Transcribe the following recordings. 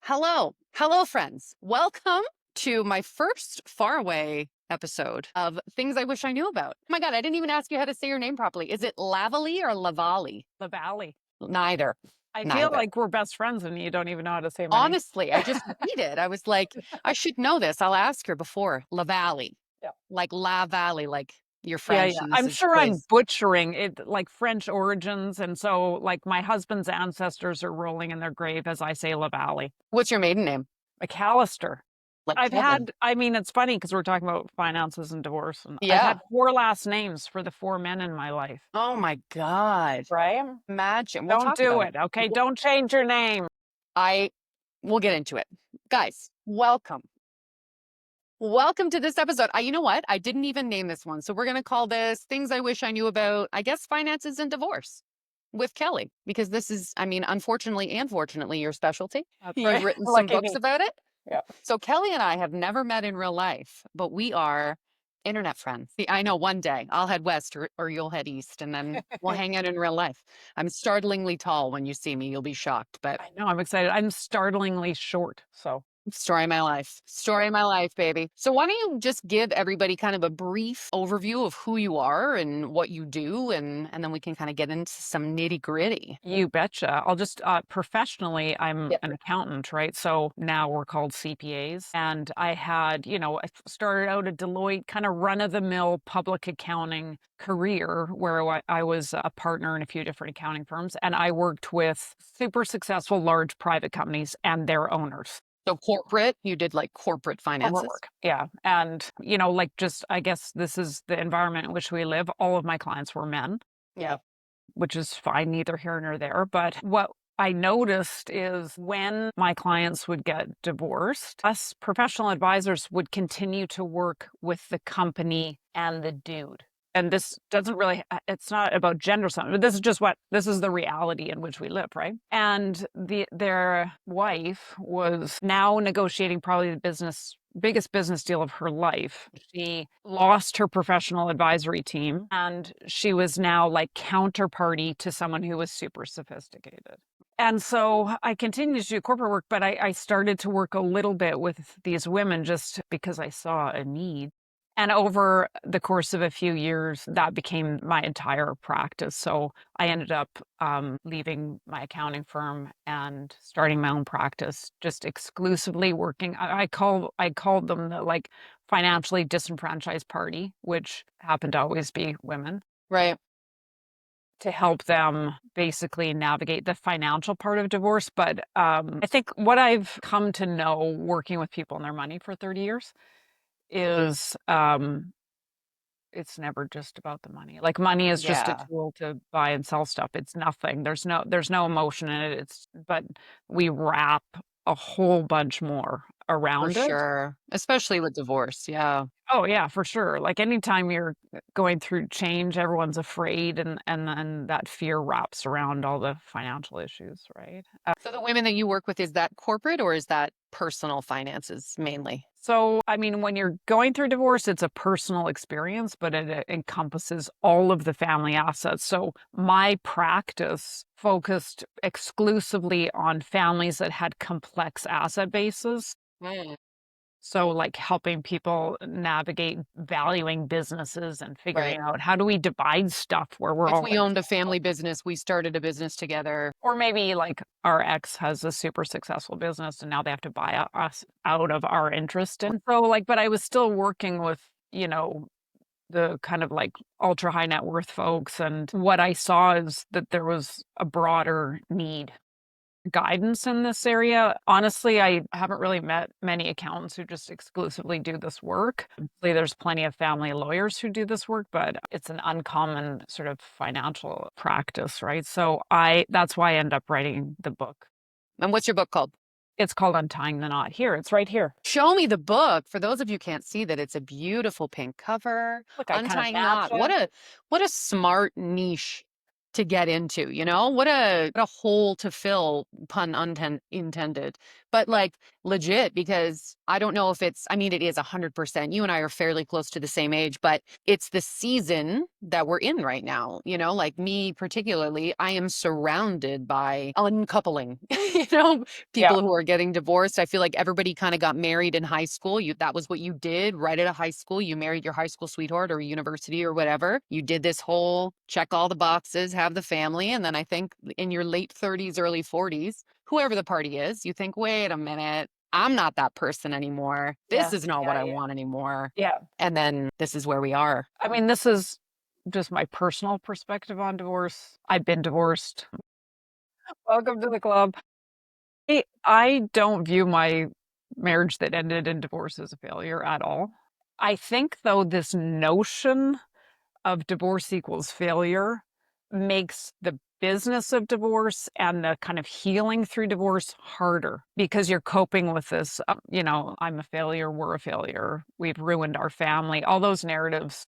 Hello. Hello, friends. Welcome to my first faraway episode of Things I Wish I Knew About. Oh my God, I didn't even ask you how to say your name properly. Is it LaVallie or LaVallie? LaVallie. Neither. I feel Neither. like we're best friends and you don't even know how to say my name. Honestly, I just read it. I was like, I should know this. I'll ask her before. LaVallie. Yeah. Like La Valley, like you're Yeah, French yeah. and this I'm is the sure I'm place. butchering it, like French origins. And so, like, my husband's ancestors are rolling in their grave as I say LaVallie. What's your maiden name? McAllister. Like Kevin. It's funny because we're talking about finances and divorce, and I've Yeah. had four last names for the four men in my life. Oh my God. Right? Imagine. We'll Don't talk do about it. it. Okay. Don't change your name. I We'll get into it. Guys, welcome. Welcome to this episode. You know what? I didn't even name this one. So we're going to call this Things I Wish I Knew About, I guess, Finances and Divorce with Kelly, because this is, unfortunately and fortunately, your specialty. That's You've right. written some Lucky books me. about it. Yeah. So Kelly and I have never met in real life, but we are internet friends. See, I know one day I'll head west or you'll head east and then we'll hang out in real life. I'm startlingly tall. When you see me, you'll be shocked, but I know. I'm excited. I'm startlingly short. So. story of my life. Story of my life, baby. So why don't you just give everybody kind of a brief overview of who you are and what you do, and then we can kind of get into some nitty-gritty. You betcha. I'll just professionally, I'm Yep. an accountant, right? So now we're called CPAs. And I started out at Deloitte, kind of run of the mill public accounting career where I was a partner in a few different accounting firms. And I worked with super successful large private companies and their owners. So corporate, you did like corporate Corporate finances. work. Yeah. And, I guess this is the environment in which we live. All of my clients were men, Yeah. which is fine, neither here nor there. But what I noticed is when my clients would get divorced, us professional advisors would continue to work with the company and the dude. And this doesn't really, it's not about gender something, but this is the reality in which we live, right? And their wife was now negotiating probably the biggest business deal of her life. She lost her professional advisory team and she was now like counterparty to someone who was super sophisticated. And so I continued to do corporate work, but I started to work a little bit with these women just because I saw a need. And over the course of a few years, that became my entire practice. So I ended up leaving my accounting firm and starting my own practice, just exclusively working. I called them the like financially disenfranchised party, which happened to always be women, Right. to help them basically navigate the financial part of divorce. But I think what I've come to know working with people and their money for 30 years is it's never just about the money. Like money is just a Yeah. tool to buy and sell stuff. It's nothing. There's no emotion in it. But we wrap a whole bunch more For around it. sure. Especially with divorce. Yeah. Oh yeah, for sure. Like anytime you're going through change, everyone's afraid and then that fear wraps around all the financial issues, right? So the women that you work with, is that corporate or is that personal finances mainly? So, I mean, when you're going through divorce, it's a personal experience, but it encompasses all of the family assets. So, my practice focused exclusively on families that had complex asset bases. Mm. So, like helping people navigate valuing businesses and Right. figuring out how do we divide stuff where we're If all we like, owned a family business, we started a business together. or maybe like our ex has a super successful business and now they have to buy us out of our interest. And so, like, but I was still working with, the kind of like ultra high net worth folks. And what I saw is that there was a broader need guidance in this area. Honestly, I haven't really met many accountants who just exclusively do this work. Obviously, there's plenty of family lawyers who do this work, but it's an uncommon sort of financial practice, right? So that's why I end up writing the book. And what's your book called? It's called Untying the Knot. Here, it's right here. Show me the book. For those of you who can't see that, it's a beautiful pink cover. Look, I kind of Untying the match Knot. it. What a smart niche to get into, you know? What a hole to fill, pun intended. But like legit, because I don't know if it's, I mean, it is 100%. You and I are fairly close to the same age, but it's the season that we're in right now. You know, like me particularly, I am surrounded by uncoupling, you know, Yeah. people who are getting divorced. I feel like everybody kind of got married in high school. That was what you did right out of high school. You married your high school sweetheart or university or whatever. You did this whole check all the boxes, have the family. And then I think in your late 30s, early 40s, whoever the party is, you think, wait a minute, I'm not that person anymore. This Yeah. is not Yeah. what I Yeah. want anymore. Yeah. And then this is where we are. I mean, this is just my personal perspective on divorce. I've been divorced. Welcome to the club. I don't view my marriage that ended in divorce as a failure at all. I think, though, this notion of divorce equals failure makes the business of divorce and the kind of healing through divorce harder because you're coping with this, I'm a failure, we're a failure, we've ruined our family, all those narratives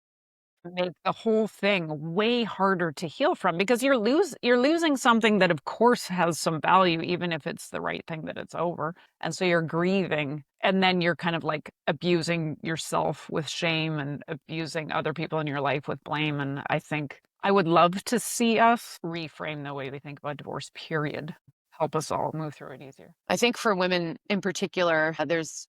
make the whole thing way harder to heal from because you're losing something that of course has some value even if it's the right thing that it's over. And so you're grieving and then you're kind of like abusing yourself with shame and abusing other people in your life with blame. And I think I would love to see us reframe the way we think about divorce, period. Help us all move through it easier. I think for women in particular,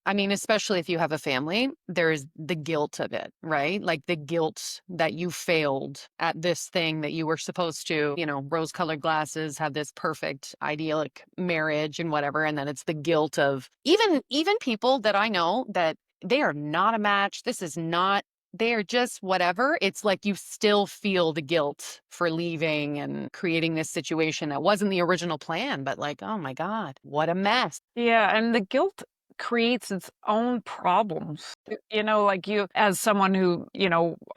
I mean, especially if you have a family, there's the guilt of it, right? Like the guilt that you failed at this thing that you were supposed to, you know, rose colored glasses, have this perfect, idyllic marriage and whatever. And then it's the guilt of even people that I know that they are not a match. This is not they're just whatever. It's like you still feel the guilt for leaving and creating this situation that wasn't the original plan, but like, oh my God, what a mess. Yeah, and the guilt creates its own problems. Like you, as someone who,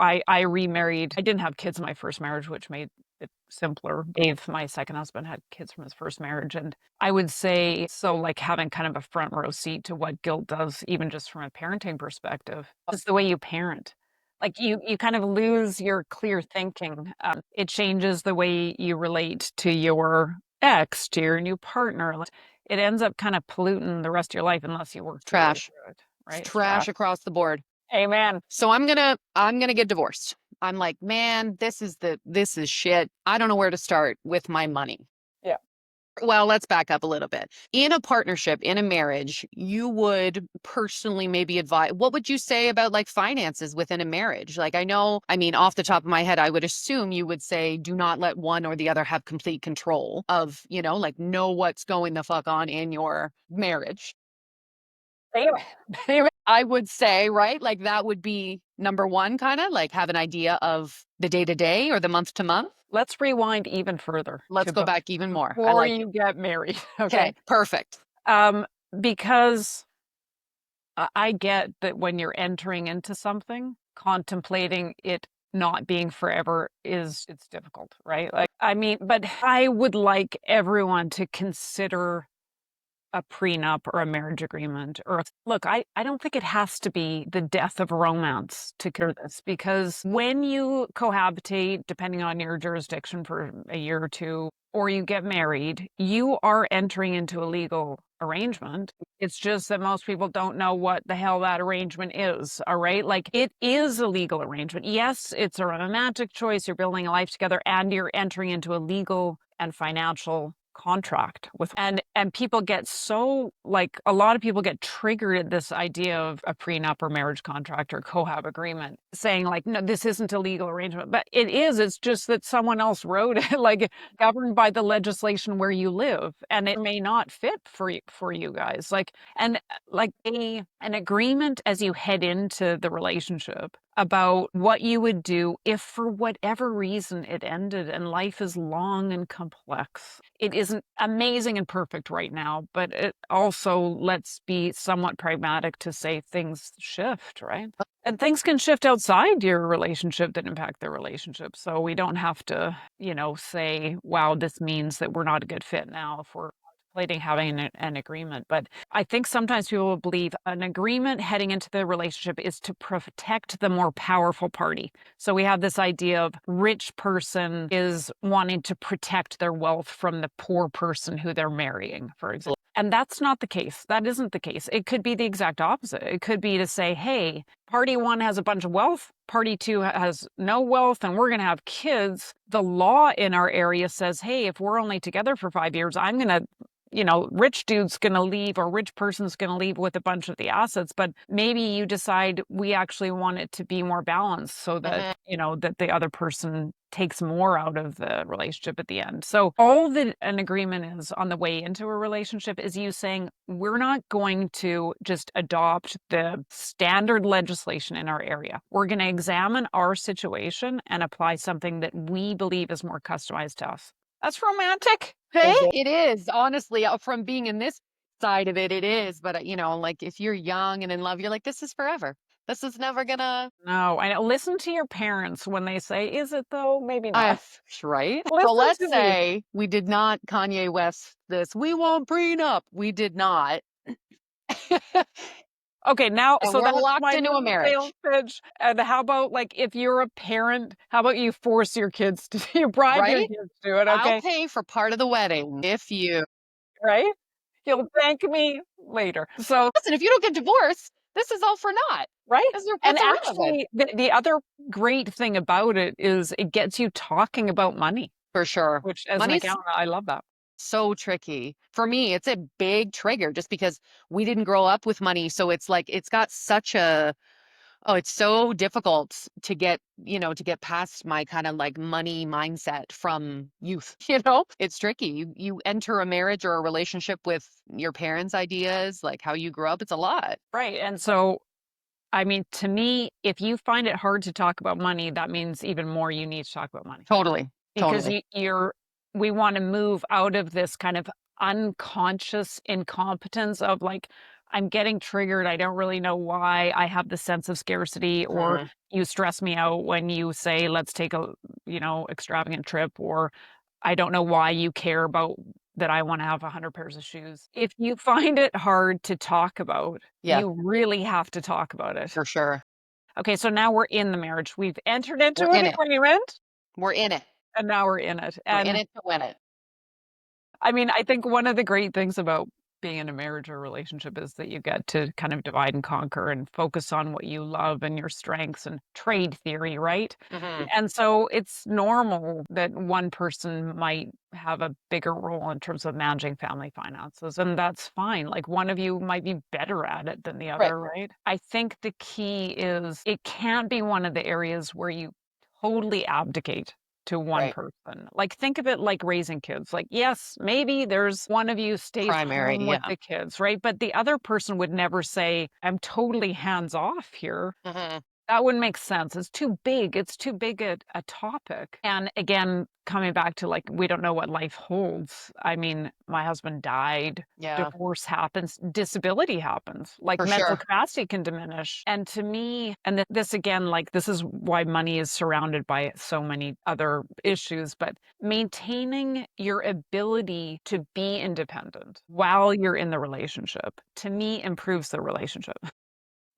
I remarried. I didn't have kids in my first marriage, which made it simpler. Dave, my second husband, had kids from his first marriage. And I would say, so like having kind of a front row seat to what guilt does, even just from a parenting perspective, is the way you parent. Like you kind of lose your clear thinking. It changes the way you relate to your ex, to your new partner. It ends up kind of polluting the rest of your life unless you work your way Trash. through it, It's right? It's trash trash. across the board. Amen. So I'm gonna get divorced. I'm like, man, this is shit. I don't know where to start with my money. Yeah. Well, let's back up a little bit. In a partnership, in a marriage, you would personally maybe advise, what would you say about like finances within a marriage? Like, I know, I mean, off the top of my head, I would assume you would say, do not let one or the other have complete control of, you know, like know what's going the fuck on in your marriage. Amen. Amen. I would say, right? Like that would be number one, kind of like have an idea of the day to day or the month to month. Let's rewind even further Let's to go back even more. I before like it. you get married. Okay. Okay, perfect. Um, because I get that when you're entering into something, contemplating it not being forever it's difficult, right? Like, I mean, but I would like everyone to consider a prenup or a marriage agreement look, I don't think it has to be the death of romance to cure this because when you cohabitate, depending on your jurisdiction for a year or two, or you get married, you are entering into a legal arrangement. It's just that most people don't know what the hell that arrangement is. All right. Like it is a legal arrangement. Yes, it's a romantic choice. You're building a life together and you're entering into a legal and financial contract with and people get so like a lot of people get triggered at this idea of a prenup or marriage contract or cohab agreement saying like no, this isn't a legal arrangement, but it is. It's just that someone else wrote it like governed by the legislation where you live and it may not fit for you guys like and like an agreement as you head into the relationship about what you would do if for whatever reason it ended. And life is long and complex. It isn't amazing and perfect right now, but it also, let's be somewhat pragmatic to say things shift, right? And things can shift outside your relationship that impact the relationship. So we don't have to, say, wow, this means that we're not a good fit now if we're contemplating having an agreement. But I think sometimes people will believe an agreement heading into the relationship is to protect the more powerful party. So we have this idea of rich person is wanting to protect their wealth from the poor person who they're marrying, for example. And that's not the case. That isn't the case. It could be the exact opposite. It could be to say, hey, party one has a bunch of wealth, party two has no wealth, and we're going to have kids. The law in our area says, hey, if we're only together for 5 years, I'm going to rich dude's going to leave or rich person's going to leave with a bunch of the assets, but maybe you decide we actually want it to be more balanced so that, Mhm. that the other person takes more out of the relationship at the end. So all that an agreement is on the way into a relationship is you saying, we're not going to just adopt the standard legislation in our area. We're going to examine our situation and apply something that we believe is more customized to us. That's romantic. Hey, it is honestly from being in this side of it, it is. But like if you're young and in love, you're like, this is forever. This is never gonna. No, I know. Listen to your parents when they say, "Is it though?" Maybe I not. right. So Listen let's to me. say we did not Kanye West this. We won't prenup. We did not, Okay, now and so we're that's locked my into a new sales marriage, pitch. And how about like if you're a parent, how about you force your kids to you bribe your right? kids to do it, I'll okay? pay for part of the wedding if you Right? You'll thank me later. So, listen. If you don't get divorced, this is all for naught. right? And That's irrelevant actually the other great thing about it is it gets you talking about money, for sure. which as an Money's accountant, I love that. so tricky. For me, it's a big trigger just because we didn't grow up with money. So it's like it's got such a oh, it's so difficult to get past my kind of like money mindset from youth. It's tricky. You enter a marriage or a relationship with your parents' ideas, like how you grew up. It's a lot. Right. And so I mean, to me, if you find it hard to talk about money, that means even more you need to talk about money Totally. because Totally. we want to move out of this kind of unconscious incompetence of like, I'm getting triggered. I don't really know why. I have the sense of scarcity, or Mhm. you stress me out when you say, let's take a, extravagant trip, or I don't know why you care about that I want to have 100 pairs of shoes. If you find it hard to talk about, Yeah, you really have to talk about it. for sure. Okay, so now we're in the marriage. We've entered We're into an in it. agreement, We're in it. and now we're in it. We're in And it to win it. I mean, I think one of the great things about being in a marriage or relationship is that you get to kind of divide and conquer and focus on what you love and your strengths and trade theory, right? Mhm. And so it's normal that one person might have a bigger role in terms of managing family finances, and that's fine. Like one of you might be better at it than the Right. other, right? I think the key is it can't be one of the areas where you totally abdicate to one Right. person. Like, think of it like raising kids. Like, yes, maybe there's one of you stays Primary. home with Yeah. the kids, right? But the other person would never say, I'm totally hands off here. Mhm. That wouldn't make sense. It's too big. It's too big a topic. And again, coming back to like, we don't know what life holds. I mean, my husband died, Yeah, divorce happens, disability happens, like for mental sure. capacity can diminish. And to me, and this again, like, this is why money is surrounded by so many other issues, but maintaining your ability to be independent while you're in the relationship, to me, improves the relationship.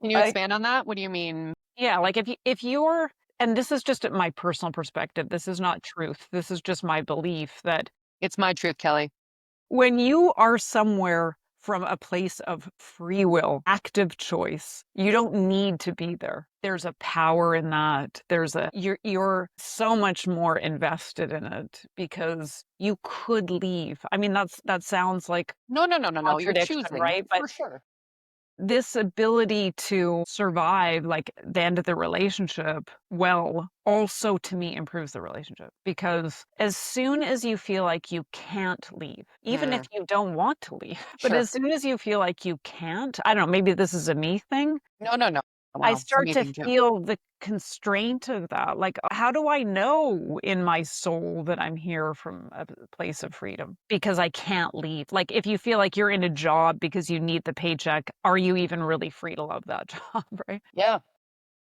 Can you expand on that? What do you mean? Yeah, like if you're and this is just my personal perspective, this is not truth. This is just my belief that It's my truth, Kelly. when you are somewhere from a place of free will, active choice, you don't need to be there. There's a power in that. You're so much more invested in it because you could leave. I mean, that sounds like No, no, no, no, no. You're contradiction, choosing right? But for sure. this ability to survive, like, the end of the relationship well, also to me improves the relationship because as soon as you feel like you can't leave, even if Mm, you don't want to leave, but sure. as soon as you feel like you can't, I don't know, maybe this is a me thing, No, no, no. I Wow, it's start to amazing too. feel the constraint of that. Like, how do I know in my soul that I'm here from a place of freedom? Because I can't leave. Like, if you feel like you're in a job because you need the paycheck, are you even really free to love that job, right? Yeah.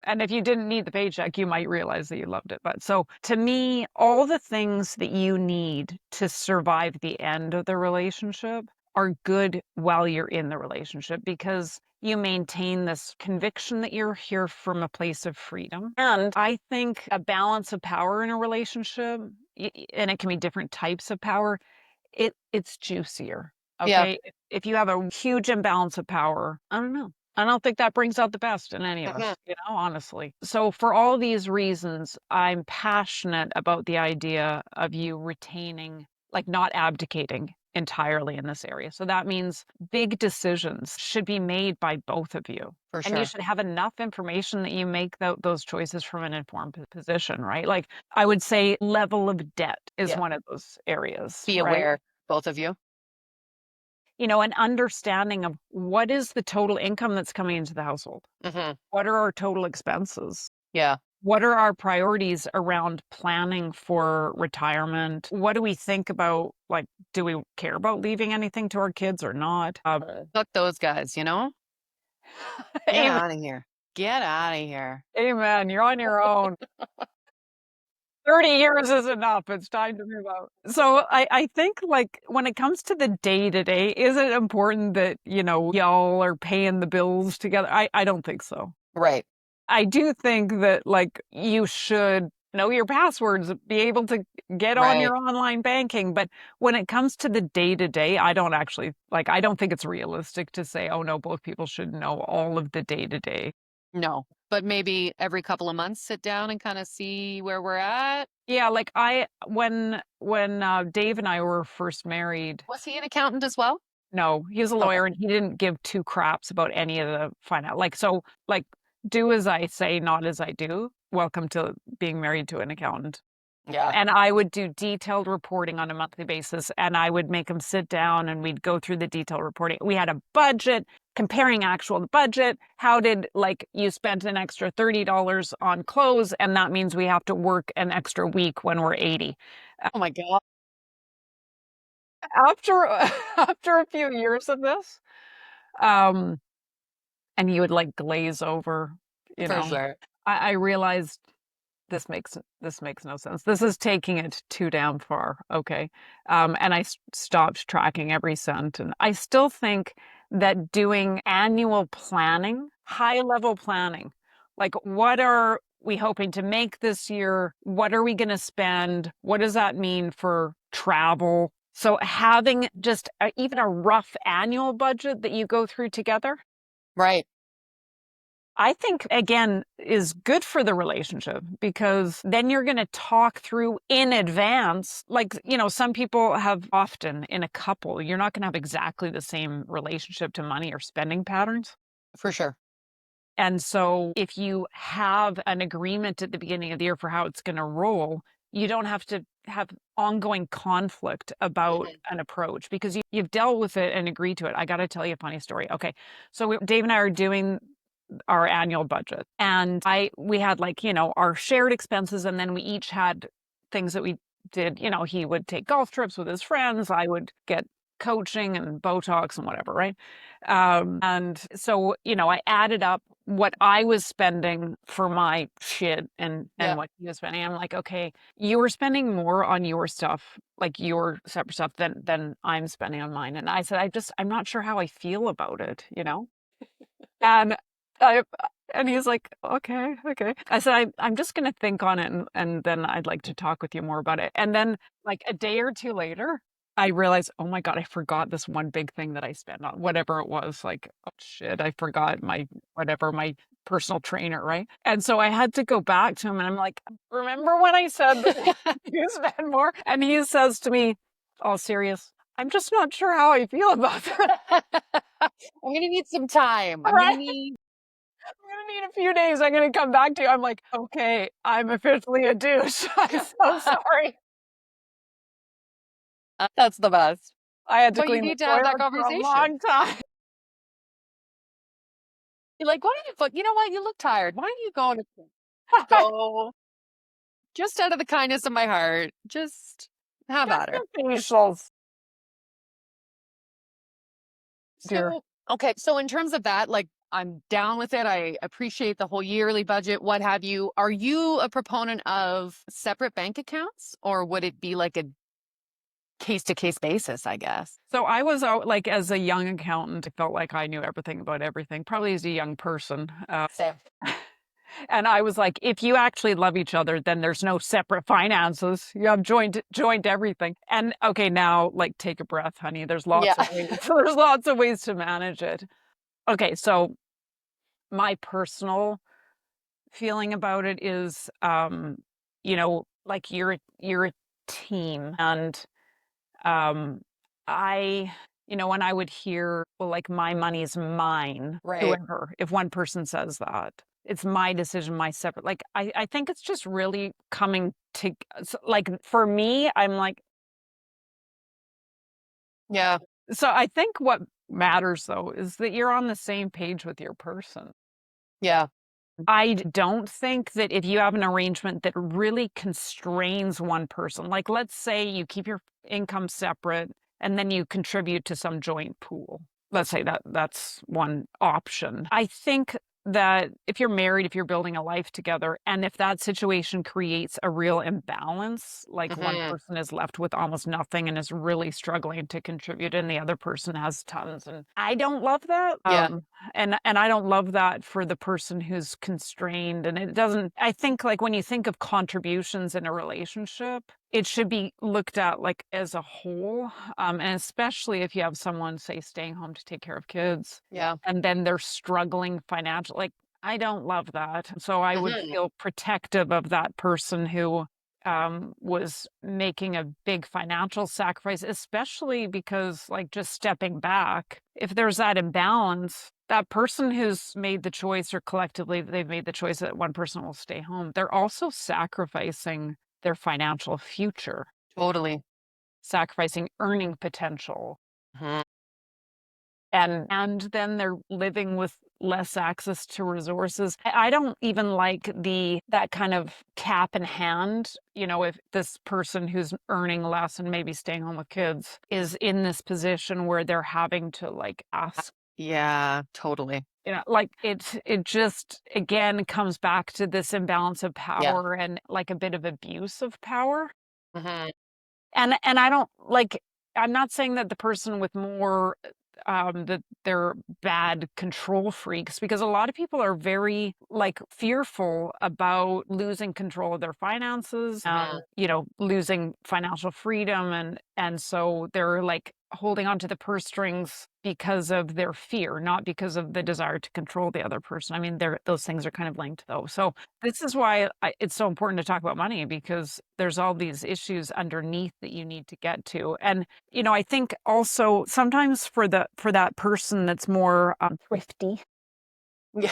And if you didn't need the paycheck, you might realize that you loved it. But so to me, all the things that you need to survive the end of the relationship are good while you're in the relationship because you maintain this conviction that you're here from a place of freedom. And I think a balance of power in a relationship, and it can be different types of power, it's juicier. Yeah. Okay. If you have a huge imbalance of power, I don't know. I don't think that brings out the best in any of Mhm. us, honestly. So, for all these reasons, I'm passionate about the idea of you retaining, like not abdicating entirely in this area. So, that means big decisions should be made by both of you. For And you sure. should have enough information that you make those choices from an informed position, right? Like, I would say level of debt is Yeah. one of those areas, Be right? aware, both of you. An understanding of what is the total income that's coming into the household? Hmm. What are our total expenses? Yeah. What are our priorities around planning for retirement? What do we think about, like, do we care about leaving anything to our kids or not? Fuck those guys, you know? Get Amen. out of here. Get out of here. Amen. You're on your own. 30 years is enough. It's time to move out. So I think, like, when it comes to the day to day, is it important that, y'all are paying the bills together? I don't think so. Right. I do think that, like, you should know your passwords, be able to get on Right. your online banking, but when it comes to the day to day, I don't think it's realistic to say, "Oh, no, both people should know all of the day to day." No. But maybe every couple of months sit down and kind of see where we're at. Yeah, like, when Dave and I were first married. Was he an accountant as well? No, he's a Okay. lawyer, and he didn't give 2 craps about any of the like, do as I say, not as I do. Welcome to being married to an accountant. Yeah. And I would do detailed reporting on a monthly basis, and I would make them sit down, and we'd go through the detailed reporting. We had a budget, comparing actual to budget. How did, like, you spent an extra $30 on clothes, and that means we have to work an extra week when we're 80. Oh my God. After after a few years of this, um, and he would, like, glaze over, you For know, sure. I realized this makes no sense. This is taking it too damn far, okay? And I stopped tracking every cent, and I still think that doing annual planning, high-level planning, like, what are we hoping to make this year? What are we gonna spend? What does that mean for travel? So having just even a rough annual budget that you go through together, Right. I think, again, is good for the relationship because then you're going to talk through in advance. Like, some people have often in a couple, you're not going to have exactly the same relationship to money or spending patterns. For sure. And so if you have an agreement at the beginning of the year for how it's going to roll, you don't have to have ongoing conflict about Mhm. an approach because you've dealt with it and agreed to it. I got to tell you a funny story. Okay. So Dave and I are doing our annual budget. And we had, like, our shared expenses, and then we each had things that we did. He would take golf trips with his friends, I would get coaching and Botox and whatever, right? And so, I added up what I was spending for my shit and Yeah. what he was spending. I'm like, okay, you were spending more on your stuff, like your separate stuff, than I'm spending on mine. And I said, I'm not sure how I feel about it. And I and he's like, "Okay, okay." I said, I'm just gonna think on it, and then I'd like to talk with you more about it." And then, like, a day or 2 later, I realized, "Oh my god, I forgot this one big thing that I spent on," whatever it was, like, "Oh, shit, I forgot my personal trainer," right? And so I had to go back to him, and I'm like, "Remember when I said that you spend more?" And he says to me, all serious, "I'm just not sure how I feel about that." I'm gonna need some time. I'm gonna Right? need I'm gonna need a few days. I'm gonna come back to you. I'm like, okay, I'm officially a douche. I'm so sorry. That's the best. I had to But you clean the need to have that toilet for a conversation. long time. You're like, "Why don't you you know what? You look tired. Why don't you go and go just out of the kindness of my heart, just have Get at her." your facials, dear. So, okay, so in terms of that, like, I'm down with it. I appreciate the whole yearly budget, what have you. Are you a proponent of separate bank accounts, or would it be like a case to case basis, I guess. So I was out like as a young accountant, I felt like I knew everything about everything, probably as a young person. Same. And I was like, if you actually love each other, then there's no separate finances. You have joint everything. And okay, now like take a breath, honey. There's Yeah. lots of ways. There's lots of ways to manage it. Okay, so my personal feeling about it is like you're a team. And um I when I would hear, well, like my money is mine, Right. whoever, if one person says that, it's my decision, my separate, like I think it's just really coming to like for me, I'm like, Yeah. so I think what matters though is that you're on the same page with your person. Yeah. I don't think that if you have an arrangement that really constrains one person, like let's say you keep your income separate and then you contribute to some joint pool. Let's say that's one option. I think that if you're married, if you're building a life together, and if that situation creates a real imbalance, like one Hmm. person is left with almost nothing and is really struggling to contribute, and the other person has tons, and I don't love that. Yeah. And I don't love that for the person who's constrained, and it doesn't, I think, like, when you think of contributions in a relationship, it should be looked at, like, as a whole, and especially if you have someone, say, staying home to take care of kids, Yeah. and then they're struggling financially. Like, I don't love that. So I would Hmm. feel protective of that person who was making a big financial sacrifice, especially because, like, just stepping back, if there's that imbalance, that person who's made the choice, or collectively they've made the choice that one person will stay home, they're also sacrificing their financial future, Totally. sacrificing earning potential. Mhm. And then they're living with less access to resources. I don't even like that kind of cap in hand, if this person who's earning less and maybe staying home with kids is in this position where they're having to, like, ask, Yeah. Totally. like, it just again comes back to this imbalance of Yeah. power and, like, a bit of abuse of power. Hmm. And I don't like, I'm not saying that the person with more, that they're bad control freaks, because a lot of people are very, like, fearful about losing control of their finances, Hmm. losing financial freedom, and so they're, like, holding on to the purse strings because of their fear, not because of the desire to control the other person. I mean, those things are kind of linked though. So this is why it's so important to talk about money, because there's all these issues underneath that you need to get to. And I think also sometimes for that person that's more thrifty, Yeah.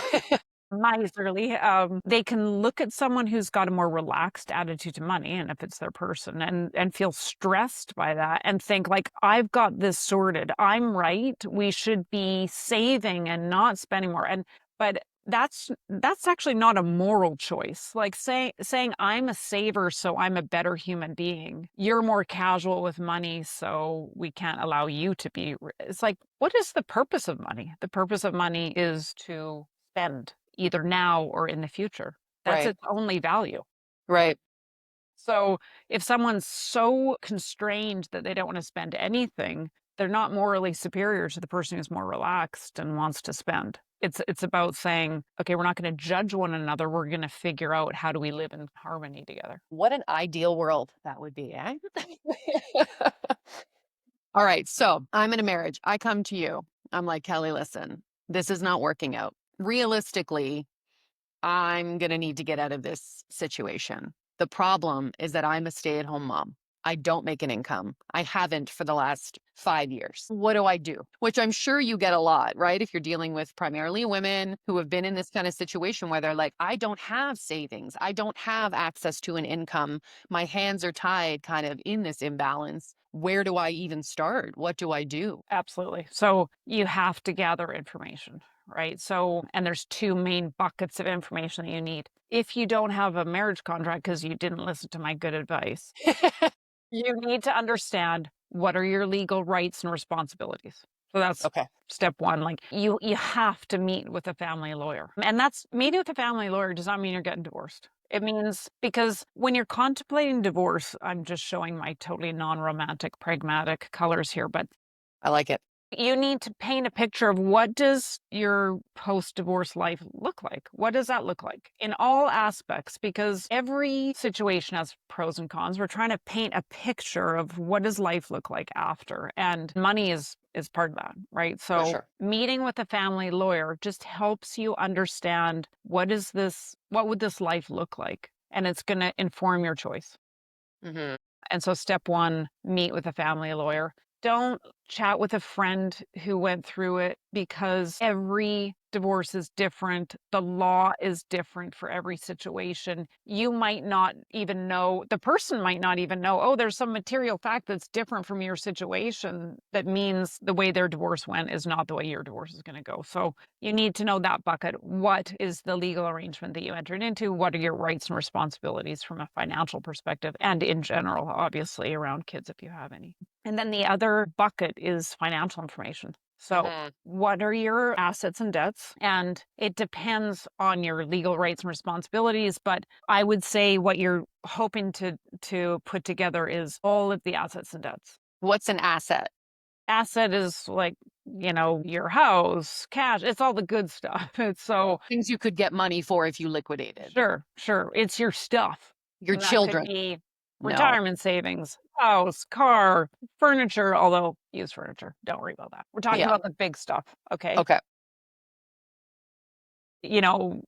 miserly, they can look at someone who's got a more relaxed attitude to money, and if it's their person, and feel stressed by that and think, like, I've got this sorted. I'm right. We should be saving and not spending more. But that's actually not a moral choice. Like, saying I'm a saver, so I'm a better human being. You're more casual with money, so we can't allow you to be. It's like, what is the purpose of money? The purpose of money is to spend, either now or in the future. That's Right. its only value. Right. So if someone's so constrained that they don't want to spend anything, they're not morally superior to the person who's more relaxed and wants to spend. It's about saying, okay, we're not going to judge one another. We're going to figure out, how do we live in harmony together. What an ideal world that would be, eh? All right. So I'm in a marriage. I come to you. I'm like, Kelly, listen, this is not working out. Realistically, I'm going to need to get out of this situation. The problem is that I'm a stay at home mom. I don't make an income. I haven't for the last 5 years. What do I do? Which I'm sure you get a lot, right? If you're dealing with primarily women who have been in this kind of situation where they're like, I don't have savings. I don't have access to an income. My hands are tied kind of in this imbalance. Where do I even start? What do I do? Absolutely. So you have to gather information, right? So, and there's two main buckets of information that you need. If you don't have a marriage contract because you didn't listen to my good advice, you need to understand, what are your legal rights and responsibilities. So that's Okay. step one. Like, you have to meet with a family lawyer. And that's, meeting with a family lawyer does not mean you're getting divorced. It means because when you're contemplating divorce, I'm just showing my totally non-romantic, pragmatic colors here, but I like it. you need to paint a picture of what does your post-divorce life look like? What does that look like in all aspects? Because every situation has pros and cons. We're trying to paint a picture of what does life look like after, and money is part of that, right? For So sure. meeting with a family lawyer just helps you understand what would this life look like? And it's going to inform your choice. Hmm. And so step 1, meet with a family lawyer. Don't chat with a friend who went through it because every divorce is different. The law is different for every situation. You might not even know, the person might not even know, oh, there's some material fact that's different from your situation that means the way their divorce went is not the way your divorce is going to go. So you need to know that bucket. What is the legal arrangement that you entered into? What are your rights and responsibilities from a financial perspective and in general, obviously, around kids if you have any? And then the other bucket is financial information. So, Hmm. what are your assets and debts? And it depends on your legal rights and responsibilities. But I would say what you're hoping to put together is all of the assets and debts. What's an asset? Asset is like, your house, cash, it's all the good stuff. It's so Things you could get money for if you liquidated. sure, sure. It's your stuff. Your And that could children. be No. retirement savings, house, car, furniture, although used furniture. Don't worry about that. We're talking Yeah. about the big stuff. Okay. Okay. You know,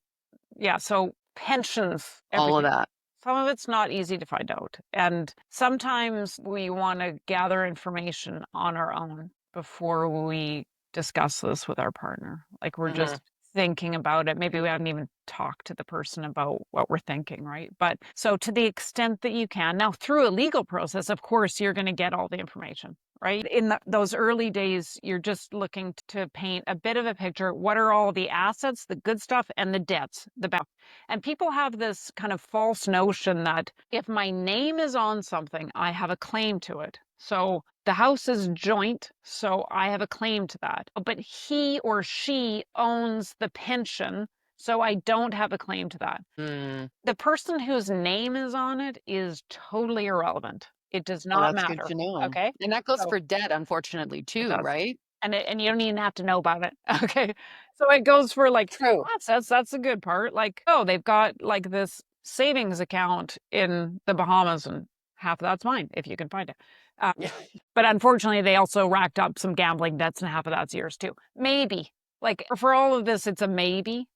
yeah. So pensions, All of everything. that. Some of it's not easy to find out. And sometimes we want to gather information on our own before we discuss this with our partner. Like we're Hmm. just thinking about it. Maybe we haven't even talked to the person about what we're thinking, right? But so to the extent that you can, now through a legal process, of course, you're going to get all the information. Right. In those early days, you're just looking to paint a bit of a picture. What are all the assets, the good stuff, and the debts, the bad? And people have this kind of false notion that if my name is on something, I have a claim to it. So the house is joint, so I have a claim to that. But he or she owns the pension, so I don't have a claim to that. Mm. The person whose name is on it is totally irrelevant. It does Well, not that's good matter. to know. Okay. And that goes So for debt, unfortunately, it too, does. right? And you don't even have to know about it. Okay. So it goes for like True. that's the good part. Like, oh, they've got like this savings account in the Bahamas and half of that's mine if you can find it. Uh, Yeah. but unfortunately, they also racked up some gambling debts and half of that's yours too. Maybe. Like for all of this, it's a maybe.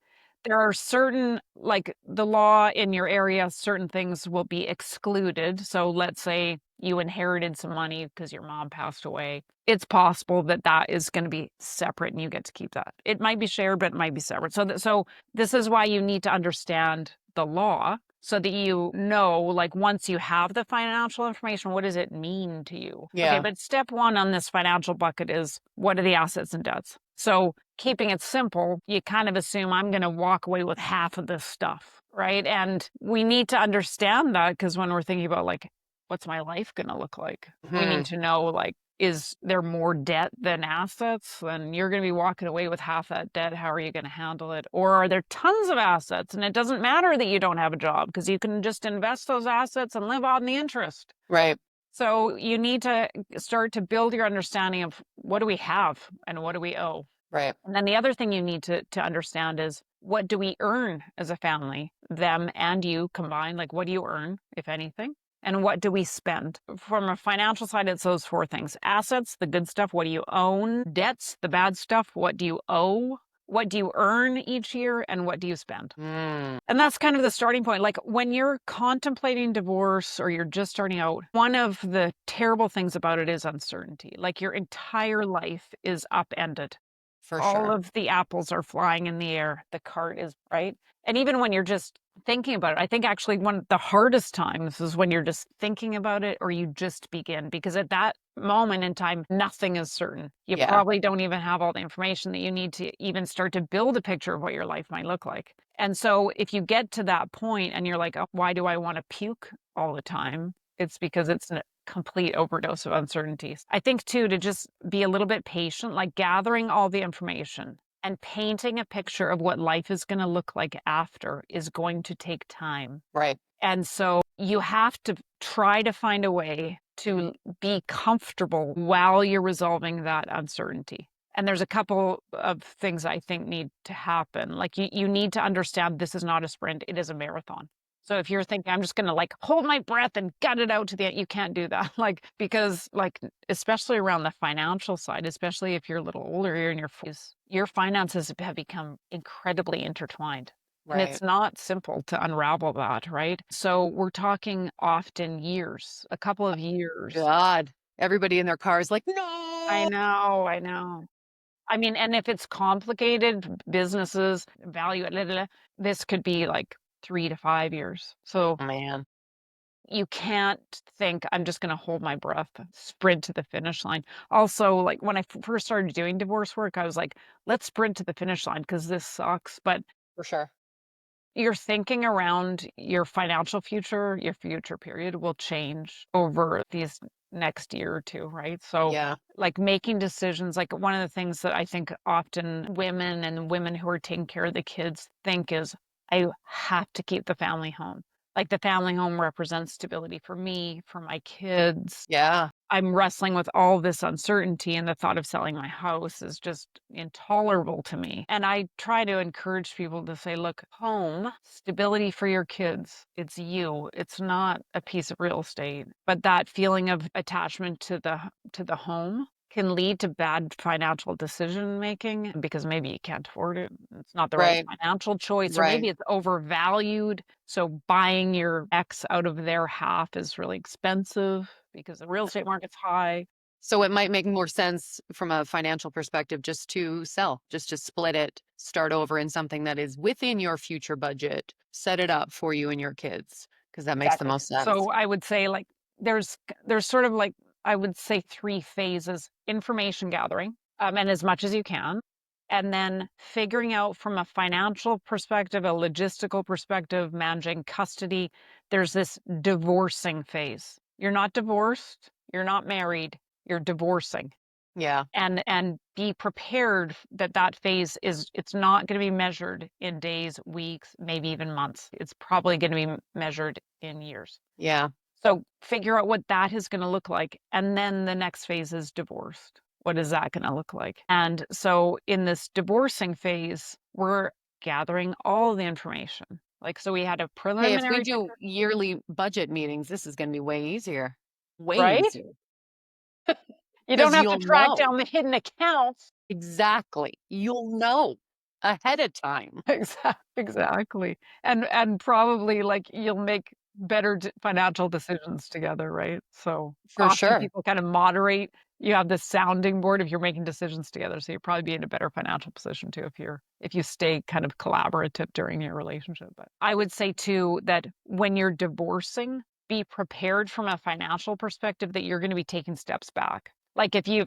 There are certain, like the law in your area, certain things will be excluded. So let's say you inherited some money because your mom passed away. It's possible that that is going to be separate and you get to keep that. It might be shared, but it might be separate. So this is why you need to understand the law so that you know, like once you have the financial information, what does it mean to you? Okay, Yeah. but step 1 on this financial bucket is what are the assets and debts? So keeping it simple, you kind of assume I'm going to walk away with half of this stuff, right? And we need to understand that because when we're thinking about like, what's my life going to look like? We Hmm. need to know like, is there more debt than assets? Then you're going to be walking away with half that debt. How are you going to handle it? Or are there tons of assets? And it doesn't matter that you don't have a job because you can just invest those assets and live on the interest. Right. So you need to start to build your understanding of what do we have and what do we owe. Right. And then the other thing you need to understand is what do we earn as a family, them and you combined? Like, what do you earn, if anything? And what do we spend? From a financial side, it's those 4 things: assets, the good stuff, what do you own? Debts, the bad stuff, what do you owe? What do you earn each year? And what do you spend? Mm. And that's kind of the starting point. Like when you're contemplating divorce or you're just starting out, one of the terrible things about it is uncertainty. Like your entire life is upended. For All sure. of the apples are flying in the air. The cart is right. And even when you're just thinking about it, I think actually one of the hardest times is when you're just thinking about it or you just begin, because at that moment in time, nothing is certain. You Yeah. probably don't even have all the information that you need to even start to build a picture of what your life might look like. And so if you get to that point and you're like, oh, why do I want to puke all the time? It's because it's a complete overdose of uncertainties. I think too, to just be a little bit patient, like gathering all the information. And painting a picture of what life is gonna look like after is going to take time. Right. And so you have to try to find a way to be comfortable while you're resolving that uncertainty. And there's a couple of things I think need to happen. Like you need to understand this is not a sprint, it is a marathon. So if you're thinking I'm just going to like hold my breath and gut it out to the end, you can't do that. Like because like especially around the financial side, especially if you're a little older, you're in your 40s, your finances have become incredibly intertwined. And Right. it's not simple to unravel that, right? So we're talking often years, a couple of years. God. Everybody in their car is like, I no. know, I know. I mean, and if it's complicated, businesses, value, this could be like 3 to 5 years. So Man, you can't think, "I'm just gonna hold my breath, sprint to the finish line." Also, like, when I first started doing divorce work, I was like, "Let's sprint to the finish line because this sucks." But for sure. your thinking around your financial future, your future period will change over these next year or 2, right? So, Yeah. like, making decisions like, one of the things that I think often women and women who are taking care of the kids think is, "I have to keep the family home." Like, the family home represents stability for me, for my kids. Yeah. I'm wrestling with all this uncertainty, and the thought of selling my house is just intolerable to me. And I try to encourage people to say, look, home, stability for your kids. It's you. It's not a piece of real estate. But that feeling of attachment to the home can lead to bad financial decision making because maybe you can't afford it. It's not the right Right. financial choice, or Right. maybe it's overvalued. So buying your ex out of their half is really expensive because the real estate market's high. So it might make more sense from a financial perspective just to sell, just to split it, start over in something that is within your future budget, set it up for you and your kids, because that makes the Exactly. most sense. So I would say like there's sort of like I would say 3 phases: information gathering, and as much as you can, and then figuring out from a financial perspective, a logistical perspective, managing custody. There's this divorcing phase. You're not divorced, you're not married, you're divorcing. Yeah. And be prepared that that phase is it's not going to be measured in days, weeks, maybe even months. It's probably going to be measured in years. Yeah. So figure out what that is going to look like, and then the next phase is divorced. What is that going to look like? And so in this divorcing phase, we're gathering all the information. Like, so we had a Hey, if we preliminary do picture, yearly budget meetings, this is going to be way easier. Way right? easier. You don't Because have to you'll track know. down the hidden accounts. Exactly. You'll know ahead of time. Exactly. And probably, like, you'll make better d financial decisions together, right? So, For often sure. people kind of moderate. You have this sounding board if you're making decisions together, so you'll probably be in a better financial position too if you stay kind of collaborative during your relationship. But I would say too that when you're divorcing, be prepared from a financial perspective that you're gonna be taking steps back. Like, if you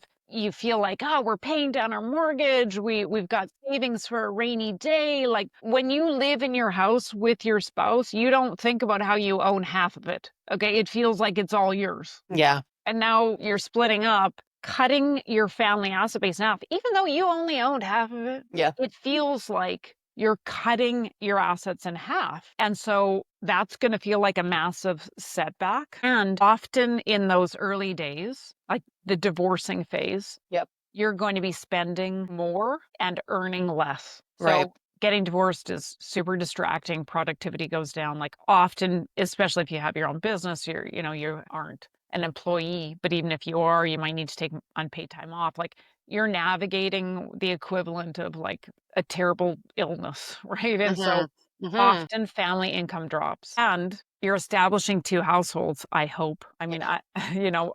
feel like, "Oh, we're paying down our mortgage, we've got savings for a rainy day." Like, when you live in your house with your spouse, you don't think about how you own half of it, okay? It feels like it's all yours. Yeah. And now you're splitting up, cutting your family asset base in half, even though you only owned half of it, Yeah. it feels like you're cutting your assets in half. And so that's going to feel like a massive setback. And often in those early days, like the divorcing phase, Yep. you're going to be spending more and earning less. Right. So getting divorced is super distracting. Productivity goes down. Like often, especially if you have your own business, you aren't an employee, but even if you are, you might need to take unpaid time off. Like you're navigating the equivalent of like a terrible illness, right? And so Mhm. Mhm. often family income drops and you're establishing 2 households, I hope. I mean, Yeah.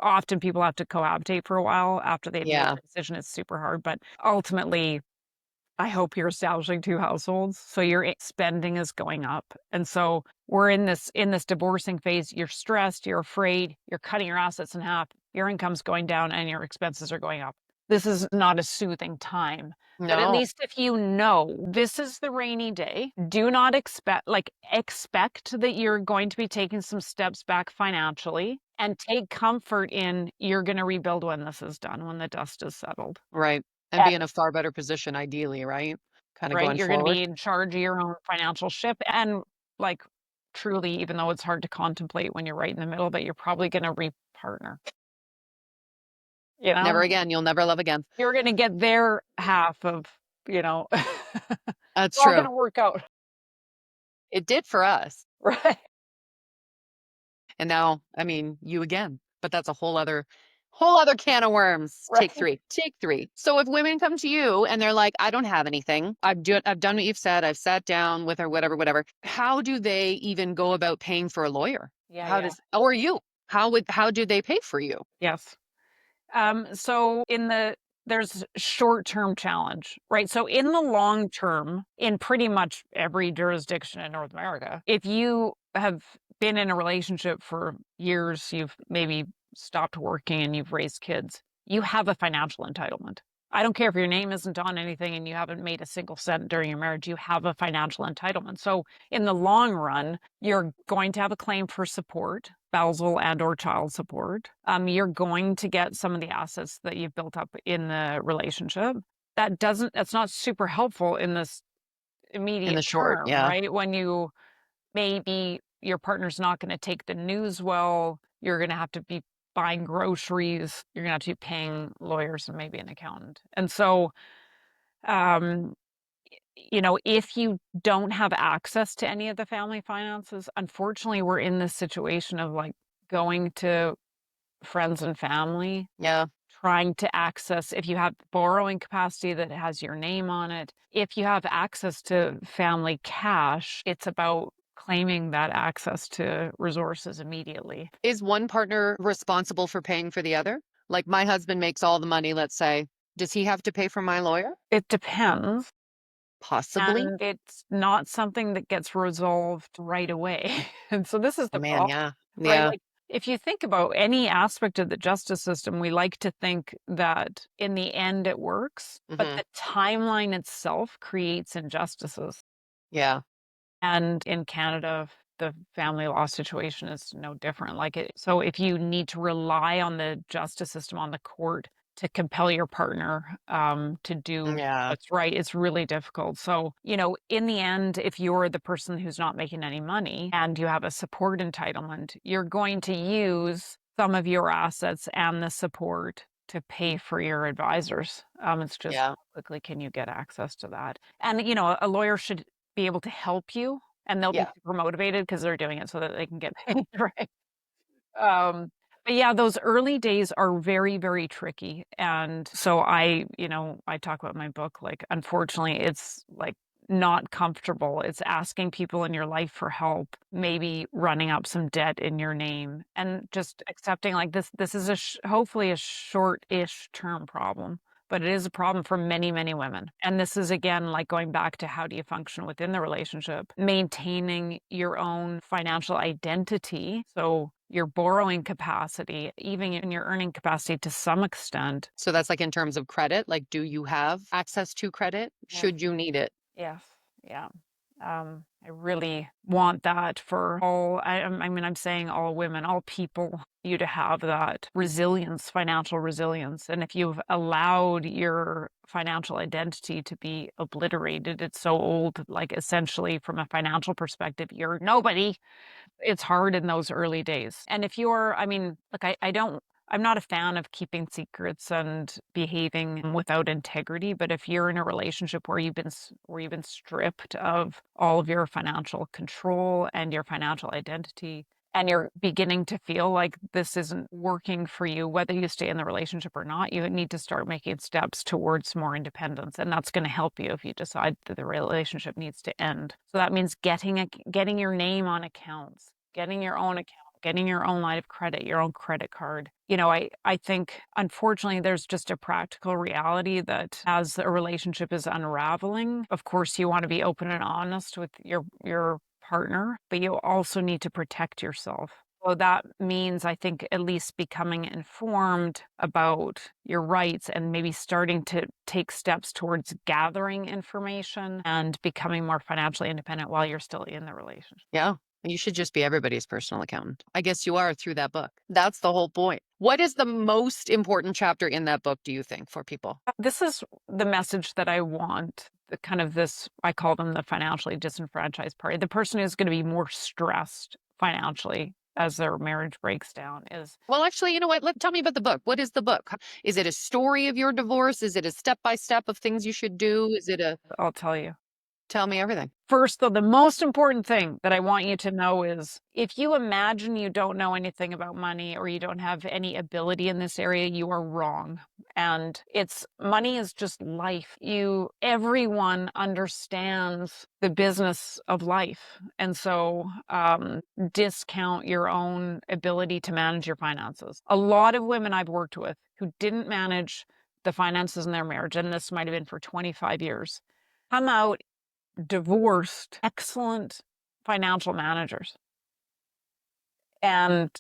often people have to cohabitate for a while after they've made Yeah. the decision. It's super hard, but ultimately, I hope you're establishing 2 households, so your spending is going up. And so we're in this divorcing phase. You're stressed, you're afraid, you're cutting your assets in half, your income's going down, and your expenses are going up. This is not a soothing time. But at No. least if you know this is the rainy day, do not expect that you're going to be taking some steps back financially and take comfort in you're going to rebuild when this is done, when the dust is settled. Right. And be in a far better position ideally, right? Kinda Right? going You're gonna forward. be in charge of your own financial ship and, like, truly, even though it's hard to contemplate when you're right in the middle, but you're probably gonna re-partner, you Never know? again, you'll never love again. You're gonna get their half of, you know That's it's all true. gonna work out, It did for us. right? And now, I mean, you again, but that's a whole other can of worms. Take Right. 3. Take 3. So if women come to you and they're like, "I don't have anything. I've done what you've said. I've sat down with her, whatever, whatever." How do they even go about paying for a lawyer? Yeah, How yeah. does or you? How do they pay for you? Yes. So there's short-term challenge, right? So in the long term, in pretty much every jurisdiction in North America, if you have been in a relationship for years, you've maybe stopped working and you've raised kids, you have a financial entitlement. I don't care if your name isn't on anything and you haven't made a single cent during your marriage, you have a financial entitlement. So in the long run, you're going to have a claim for support, spousal and or child support. You're going to get some of the assets that you've built up in the relationship. That's not super helpful in this In immediate the short, term, yeah. right? When you maybe your partner's not going to take the news well, you're going to have to be buying groceries, you're going to have to be paying lawyers and maybe an accountant. And so, um, if you don't have access to any of the family finances, unfortunately, we're in this situation of like going to friends and family, Yeah. trying to access if you have borrowing capacity that has your name on it. If you have access to family cash, it's about claiming that access to resources immediately. Is one partner responsible for paying for the other? Like my husband makes all the money, let's say. Does he have to pay for my lawyer? It depends, Possibly. and it's not something that gets resolved right away. And so this is Oh the man, problem, yeah. right? Yeah. Like, if you think about any aspect of the justice system, we like to think that in the end it works, but Mhm. the timeline itself creates injustices. Yeah. And in Canada, the family law situation is no different. So if you need to rely on the justice system, on the court to compel your partner to do Yeah. what's right, it's really difficult. So, in the end, if you're the person who's not making any money and you have a support entitlement, you're going to use some of your assets and the support to pay for your advisors. It's just Yeah. how quickly can you get access to that? And, a lawyer should be able to help you, and they'll be Yeah. super motivated because 'cause they're doing it so that they can get paid, right? Um, but yeah, those early days are very, very tricky, and so I talk about my book, like, unfortunately, it's, like, not comfortable. It's asking people in your life for help, maybe running up some debt in your name, and just accepting, like, this is hopefully a short-ish term problem, but it is a problem for many, many women. And this is, again, like, going back to how do you function within the relationship, maintaining your own financial identity, so your borrowing capacity, even in your earning capacity to some extent. So that's like in terms of credit, like do you have access to credit Yes. should you need it? Yes. Yeah. I really want that for all. I mean, I'm saying all women, all people, you to have that resilience, financial resilience. And if you've allowed your financial identity to be obliterated, it's so old, like essentially from a financial perspective, you're nobody. It's hard in those early days. And if you're I mean, like, I'm not a fan of keeping secrets and behaving without integrity, but if you're in a relationship where you've been stripped of all of your financial control and your financial identity, and you're beginning to feel like this isn't working for you, whether you stay in the relationship or not, you need to start making steps towards more independence. And that's going to help you if you decide that the relationship needs to end. So that means getting your name on accounts, getting your own account, getting your own line of credit, your own credit card. I think unfortunately there's just a practical reality that as a relationship is unraveling, of course you want to be open and honest with your partner, but you also need to protect yourself. So that means, I think, at least becoming informed about your rights and maybe starting to take steps towards gathering information and becoming more financially independent while you're still in the relationship. Yeah. You should just be everybody's personal accountant. I guess you are through that book. That's the whole point. What is the most important chapter in that book, do you think, for people? This is the message that I want. The kind of this, I call them the financially disenfranchised party. The person who's going to be more stressed financially as their marriage breaks down is, Well, actually, you know what? Tell me about the book. What is the book? Is it a story of your divorce? Is it a step by step of things you should do? Is it a I'll tell you. tell me everything? First, though, the most important thing that I want you to know is if you imagine you don't know anything about money or you don't have any ability in this area, you are wrong. And it's money is just life. Everyone understands the business of life. And so discount your own ability to manage your finances. A lot of women I've worked with who didn't manage the finances in their marriage, and this might have been for 25 years, come out divorced, excellent financial managers and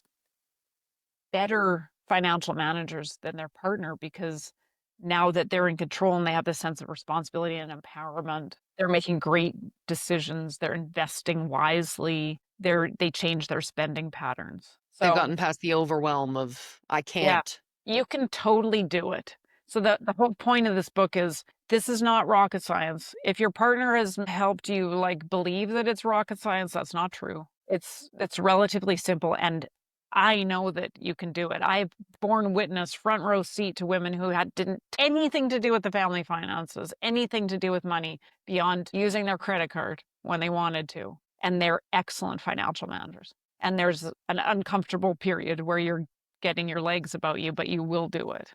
better financial managers than their partner because now that they're in control and they have this sense of responsibility and empowerment, they're making great decisions. They're investing wisely. They change their spending patterns. They've So gotten past the overwhelm of I yeah, can't. you can totally do it. So the whole point of this book is this is not rocket science. If your partner has helped you like believe that it's rocket science, that's not true. It's relatively simple and I know that you can do it. I've borne witness front row seat to women who had didn't anything to do with the family finances, anything to do with money beyond using their credit card when they wanted to. And they're excellent financial managers. And there's an uncomfortable period where you're getting your legs about you, but you will do it.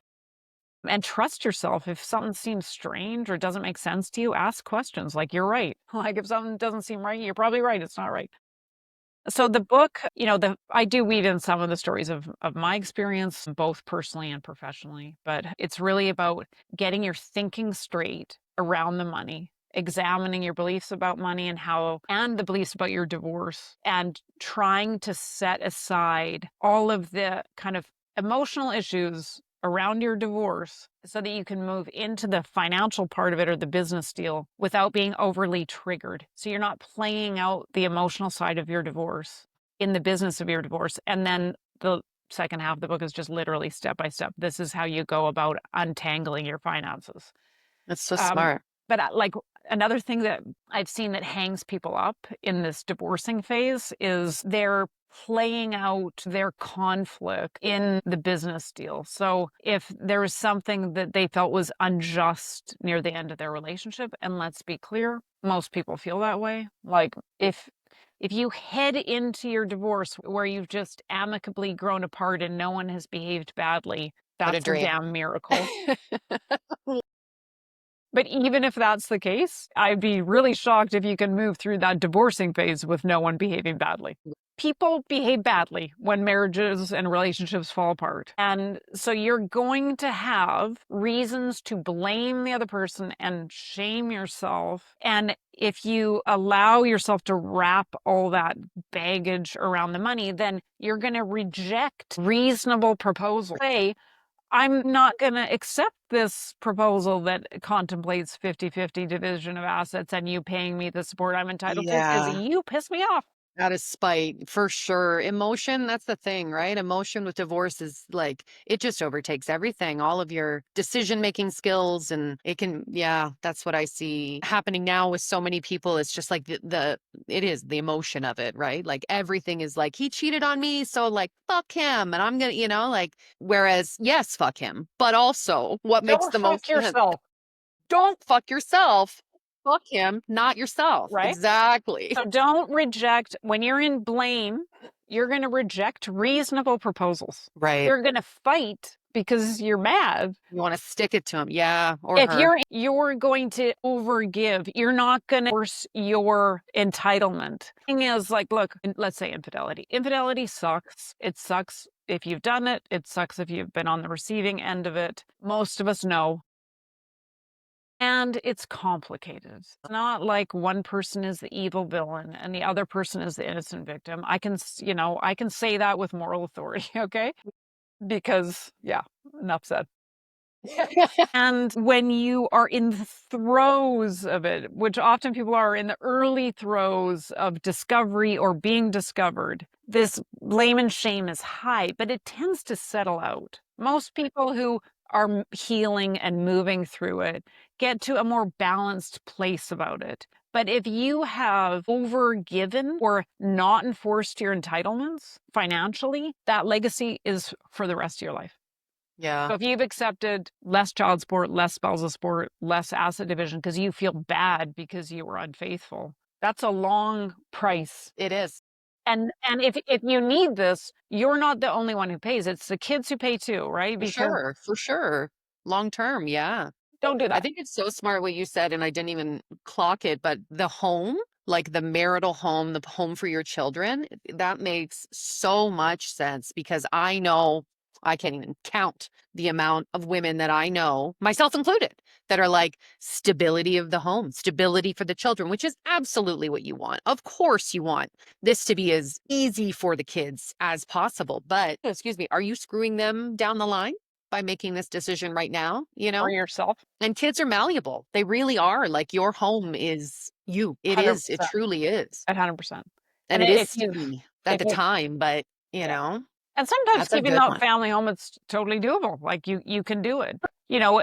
And trust yourself. If something seems strange or doesn't make sense to you, ask questions like you're right. Like if something doesn't seem right, you're probably right. It's not right. So the book, I do weave in some of the stories of my experience, both personally and professionally, but it's really about getting your thinking straight around the money, examining your beliefs about money and the beliefs about your divorce, and trying to set aside all of the kind of emotional issues around your divorce so that you can move into the financial part of it or the business deal without being overly triggered. So you're not playing out the emotional side of your divorce in the business of your divorce. And then the second half of the book is just literally step by step. This is how you go about untangling your finances. That's so Um, smart. but like another thing that I've seen that hangs people up in this divorcing phase is they're playing out their conflict in the business deal. So if there was something that they felt was unjust near the end of their relationship, and let's be clear, most people feel that way. Like if you head into your divorce where you've just amicably grown apart and no one has behaved badly, What a that's a dream. damn miracle. But even if that's the case, I'd be really shocked if you can move through that divorcing phase with no one behaving badly. People behave badly when marriages and relationships fall apart. And so you're going to have reasons to blame the other person and shame yourself. And if you allow yourself to wrap all that baggage around the money, then you're going to reject reasonable proposals. Say, I'm not going to accept this proposal that contemplates 50-50 division of assets and you paying me the support I'm entitled to because Yeah. you piss me off. Out of spite, for sure. Emotion, that's the thing, right? Emotion with divorce is like, it just overtakes everything, all of your decision-making skills. And it can, yeah, that's what I see happening now with so many people. It's just like it is the emotion of it, right? Like everything is like, he cheated on me. So like, fuck him. And I'm going to, like, whereas, yes, fuck him. But also, what makes Don't the most fuck sense? yourself, Don't fuck yourself. Fuck him, not yourself. right? Exactly. So don't reject, when you're in blame, you're going to reject reasonable proposals. Right. You're going to fight because you're mad. You wanna stick it to him. Yeah, or If her. you're going to overgive, you're not going to force your entitlement. Thing is like, look, let's say infidelity. Infidelity sucks. It sucks if you've done it. It sucks if you've been on the receiving end of it. Most of us know. And it's complicated. It's not like one person is the evil villain and the other person is the innocent victim. I can say that with moral authority, okay? Because, yeah, enough said. And when you are in the throes of it, which often people are in the early throes of discovery or being discovered, this blame and shame is high, but it tends to settle out. Most people who are healing and moving through it get to a more balanced place about it. But if you have overgiven or not enforced your entitlements financially, that legacy is for the rest of your life. Yeah, So if you've accepted less child support, less spousal support, less asset division because you feel bad because you were unfaithful, that's a long price. it is. And if you need this, you're not the only one who pays. It's the kids who pay too, right? For Because sure, for sure. Long term, yeah. don't do I that. think it's so smart what you said, and I didn't even clock it, but the home, like the marital home, the home for your children, that makes so much sense because I know I can't even count the amount of women that I know, myself included, that are like stability of the home, stability for the children, which is absolutely what you want. Of course, you want this to be as easy for the kids as possible. But, excuse me, are you screwing them down the line by making this decision right now? For yourself, And kids are malleable. They really are. Like your home is you. It is. It 100%, truly is. 100%. And And it is if you scary at if the you time, but yeah. And sometimes that's a keeping good that one. family home, it's totally doable. Like you can do it.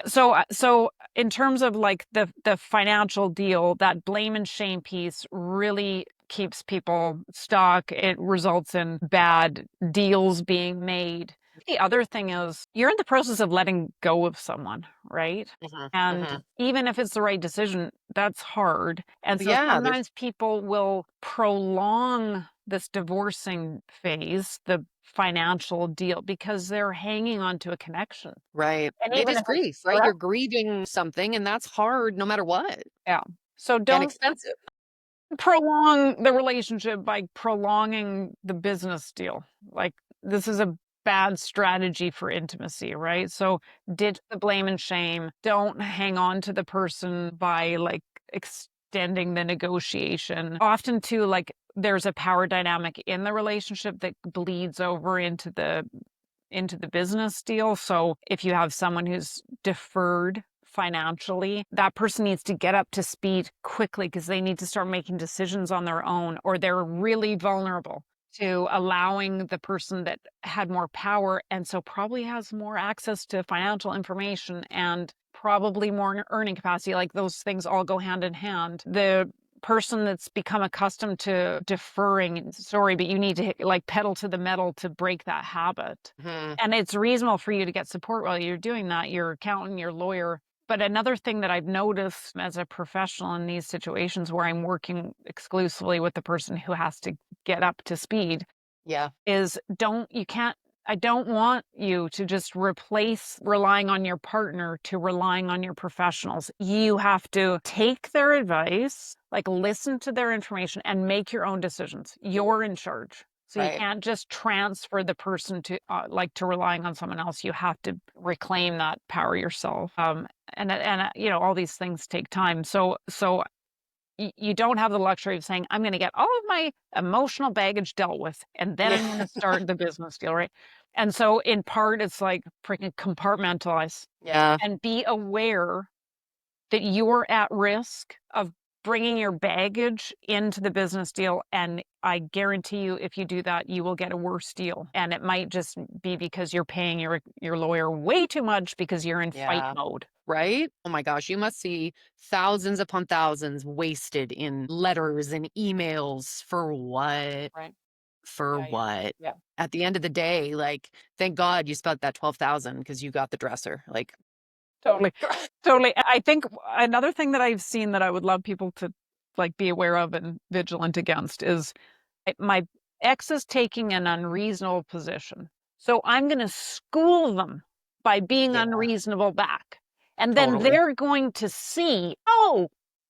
So in terms of like the financial deal, that blame and shame piece really keeps people stuck. It results in bad deals being made. The other thing is you're in the process of letting go of someone, right? Mhm, And mhm. even if it's the right decision, that's hard. And so Yeah, there's sometimes people will prolong this divorcing phase, the financial deal, because they're hanging on to a connection. right. And It even is if it's grief, right? forever. You're grieving something, and that's hard no matter what Yeah. So and don't expensive. prolong the relationship by prolonging the business deal. Like, this is a bad strategy for intimacy, right? So ditch the blame and shame. Don't hang on to the person by like extending the negotiation. Often too, like there's a power dynamic in the relationship that bleeds over into the business deal. So if you have someone who's deferred financially, that person needs to get up to speed quickly because they need to start making decisions on their own, or they're really vulnerable to allowing the person that had more power and so probably has more access to financial information and probably more earning capacity. Like those things all go hand in hand. The person that's become accustomed to deferring, sorry, but you need to like pedal to the metal to break that habit. Mhm. And it's reasonable for you to get support while you're doing that, your accountant, your lawyer. But another thing that I've noticed as a professional in these situations where I'm working exclusively with the person who has to get up to speed Yeah, is I don't want you to just replace relying on your partner to relying on your professionals. You have to take their advice, like listen to their information and make your own decisions. You're in charge. So you right. can't just transfer the person to like to relying on someone else. You have to reclaim that power yourself. And all these things take time. So you don't have the luxury of saying, I'm going to get all of my emotional baggage dealt with, and then Yeah. I'm going to start the business deal, right? And so, in part, it's like freaking compartmentalize Yeah. and be aware that you're at risk of bringing your baggage into the business deal. And I guarantee you, if you do that, you will get a worse deal. And it might just be because you're paying your lawyer way too much because you're in fight Yeah. mode. Right? Oh my gosh, you must see thousands upon thousands wasted in letters and emails for what? Right. For Yeah. Yeah. what? Yeah. At the end of the day, like, thank God you spent that 12,000 because you got the dresser. Like, Totally. Totally. I think another thing that I've seen that I would love people to like be aware of and vigilant against is my ex is taking an unreasonable position. So I'm going to school them by being yeah, unreasonable back. And then totally. they're going to see, oh,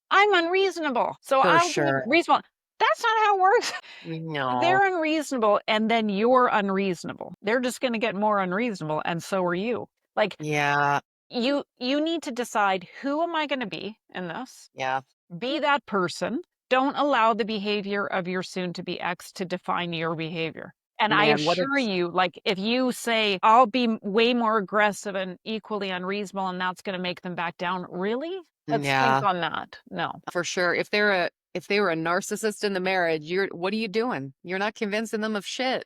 I'm unreasonable. So For I'll be sure. reasonable. That's not how it works. No. They're unreasonable and then you're unreasonable. They're just going to get more unreasonable and so are you. Like Yeah. you need to decide, who am I going to be in this? Yeah. Be that person. Don't allow the behavior of your soon to be ex to define your behavior. And I Man, what assure it's you, like, if you say, "I'll be way more aggressive and equally unreasonable, and that's gonna make them back down," really? Let's think yeah, on that. No. for sure. If they were a narcissist in the marriage, you're what are you doing? You're not convincing them of shit.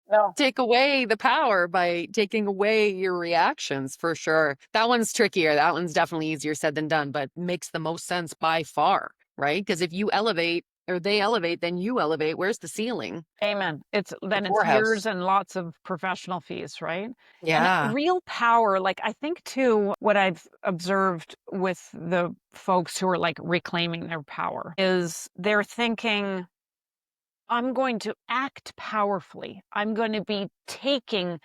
No. Take away the power by taking away your reactions for sure. That one's trickier. That one's definitely easier said than done, but makes the most sense by far, right? Because if you elevate or they elevate, then you elevate. Where's the ceiling? Amen. The It's years poorhouse. and lots of professional fees, right? And Yeah. real power, like, I think too, what I've observed with the folks who are, like, reclaiming their power is they're thinking, I'm going to act powerfully. I'm going to be taking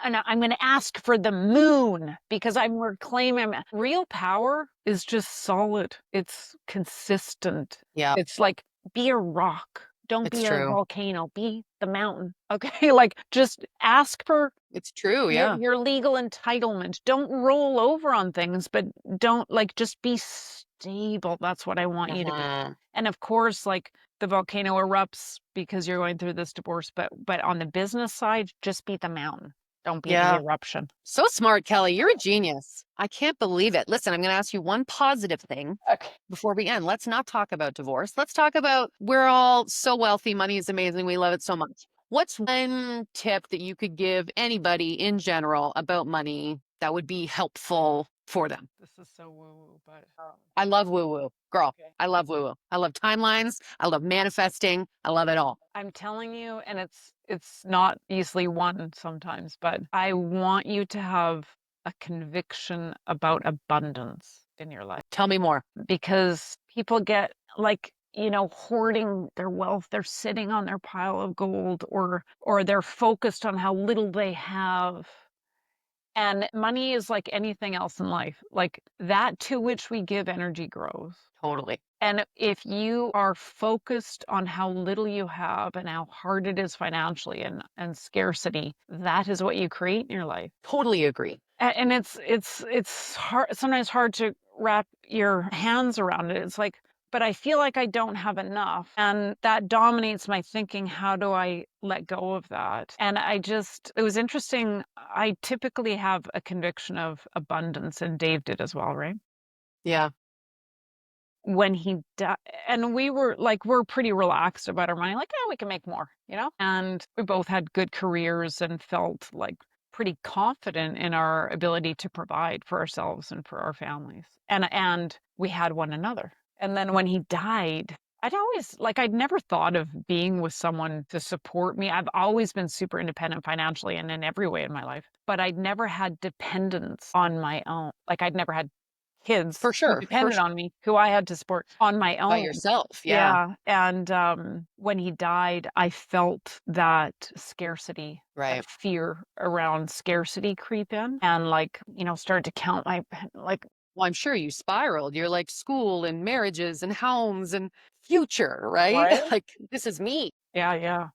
and I'm going to ask for the moon because I'm reclaiming. Real power is just solid. It's consistent. Yeah. It's like, be a rock. Don't It's be a true. volcano. Be the mountain. Okay. Like, just ask for It's true. Yeah. your legal entitlement. Don't roll over on things, but don't, like, just be stable. That's what I want you to be. Mhm. And of course, like, the volcano erupts because you're going through this divorce, but on the business side, just be the mountain. Don't be the Yeah. eruption. So smart, Kelly. You're a genius. I can't believe it. Listen, I'm going to ask you one positive thing Okay. before we end. Let's not talk about divorce. Let's talk about we're all so wealthy. Money is amazing. We love it so much. What's one tip that you could give anybody in general about money that would be helpful for them? This is so woo-woo, but I love woo woo, girl. okay. I love woo woo. I love timelines. I love manifesting. I love it all. I'm telling you, and it's not easily won sometimes, but I want you to have a conviction about abundance in your life. Tell me more. Because people get, like, hoarding their wealth. They're sitting on their pile of gold, or they're focused on how little they have. And money is like anything else in life. Like, that to which we give energy grows. Totally. And if you are focused on how little you have and how hard it is financially, and scarcity, that is what you create in your life. Totally agree. And it's hard, sometimes hard to wrap your hands around it. It's like, but I feel like I don't have enough, and that dominates my thinking. How do I let go of that? And it was interesting. I typically have a conviction of abundance, and Dave did as well, right? Yeah. When he died, and we're pretty relaxed about our money, like, "Oh, we can make more," And we both had good careers and felt, like, pretty confident in our ability to provide for ourselves and for our families, and we had one another. And then when he died, I'd never thought of being with someone to support me. I've always been super independent financially and in every way in my life, but I'd never had dependence on my own. Like, I'd never had kids For who sure. For depended sure. on me, who I had to support on my By own. yourself. Yeah. Yeah, and, when he died, I felt that scarcity, Right. that fear around scarcity creep in, and, like, started to count my like, Well, I'm sure you spiraled. You're like school and marriages and homes and future, right? right? Like, this is me. Yeah, yeah.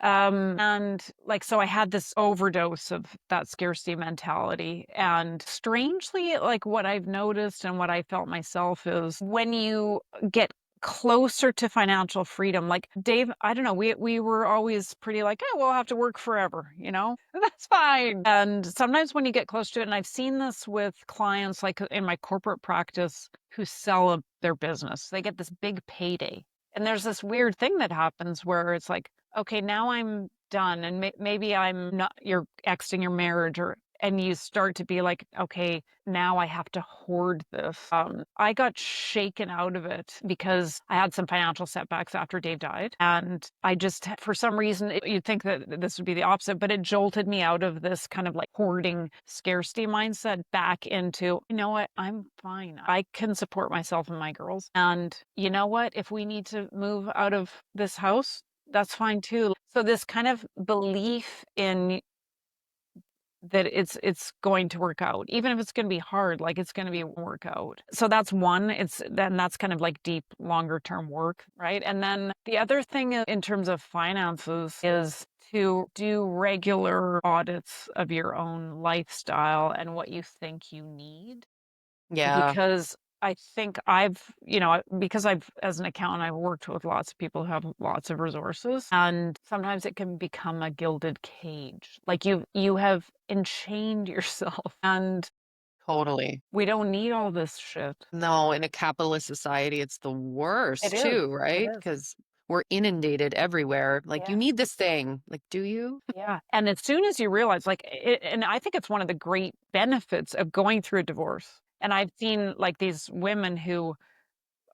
And, like, so I had this overdose of that scarcity mentality. And strangely, like, what I've noticed and what I felt myself is when you get closer to financial freedom, like Dave, I don't know, we were always pretty like, oh, we'll have to work forever, That's fine. And sometimes when you get close to it, and I've seen this with clients, like in my corporate practice, who sell their business, they get this big payday. And there's this weird thing that happens where it's like, okay, now I'm done, and maybe I'm not, you're exiting your marriage, and you start to be like, okay, now I have to hoard this. I got shaken out of it because I had some financial setbacks after Dave died, and I just, for some reason, you'd think that this would be the opposite, but it jolted me out of this kind of like hoarding scarcity mindset back into, you know what, I'm fine. I can support myself and my girls, and you know what, if we need to move out of this house, that's fine too. So this kind of belief in that it's going to work out, even if it's going to be hard, like, it's going to be work out. So that's one. That's kind of like deep, longer term work, right? And then the other thing in terms of finances is to do regular audits of your own lifestyle and what you think you need, Yeah. because I think because as an accountant, I've worked with lots of people who have lots of resources, and sometimes it can become a gilded cage. Like you have enchained yourself, and Totally. we don't need all this shit. No, in a capitalist society, it's the It worst is. too, It right? is. Because we're inundated everywhere. Like, you Yeah. need this thing. Like, do you? Yeah. And as soon as you realize, and I think it's one of the great benefits of going through a divorce. And I've seen like these women who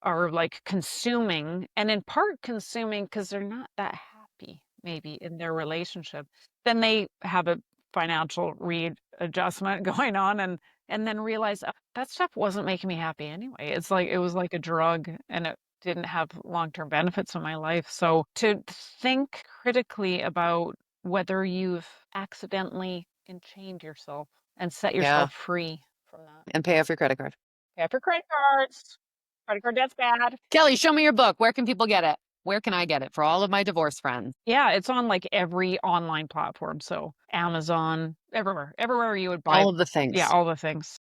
are like consuming, and in part consuming because they're not that happy maybe in their relationship. Then they have a financial readjustment going on, and then realize, "Oh, that stuff wasn't making me happy anyway. It's like it was like a drug and it didn't have long-term benefits in my life." So to think critically about whether you've accidentally enchained yourself and set Yeah. yourself free from that. And pay off your credit card. Pay off your credit cards. Credit card debt's bad. Kelly, show me your book. Where can people get it? Where can I get it for all of my divorce friends? Yeah, it's on like every online platform. So Amazon, everywhere you would buy. All of the Yeah, things. all the things.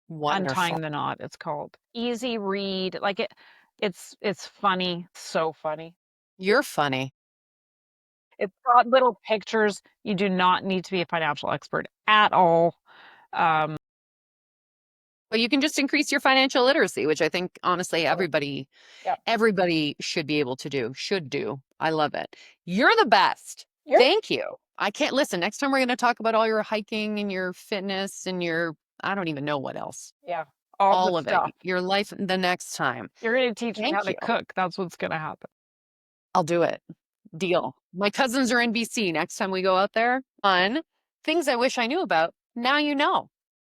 Wonderful. Untying the knot, it's called. Easy read. It's funny, so funny. You're funny. It's got little pictures. You do not need to be a financial expert at all. Um, But you can just increase your financial literacy, which I think honestly totally. Yeah. everybody should be able to do, should do. I love it. You're the best. You're Thank you. I can't listen. Next time we're going to talk about all your hiking and your fitness and your, I don't even know what else. Yeah. All the All of it. stuff. Your life the next time. You're gonna teach me how Thank to you. cook. That's what's gonna happen. I'll do it. Deal. My cousins are in BC. Next time we go out there, fun things I wish I knew about. Now you know.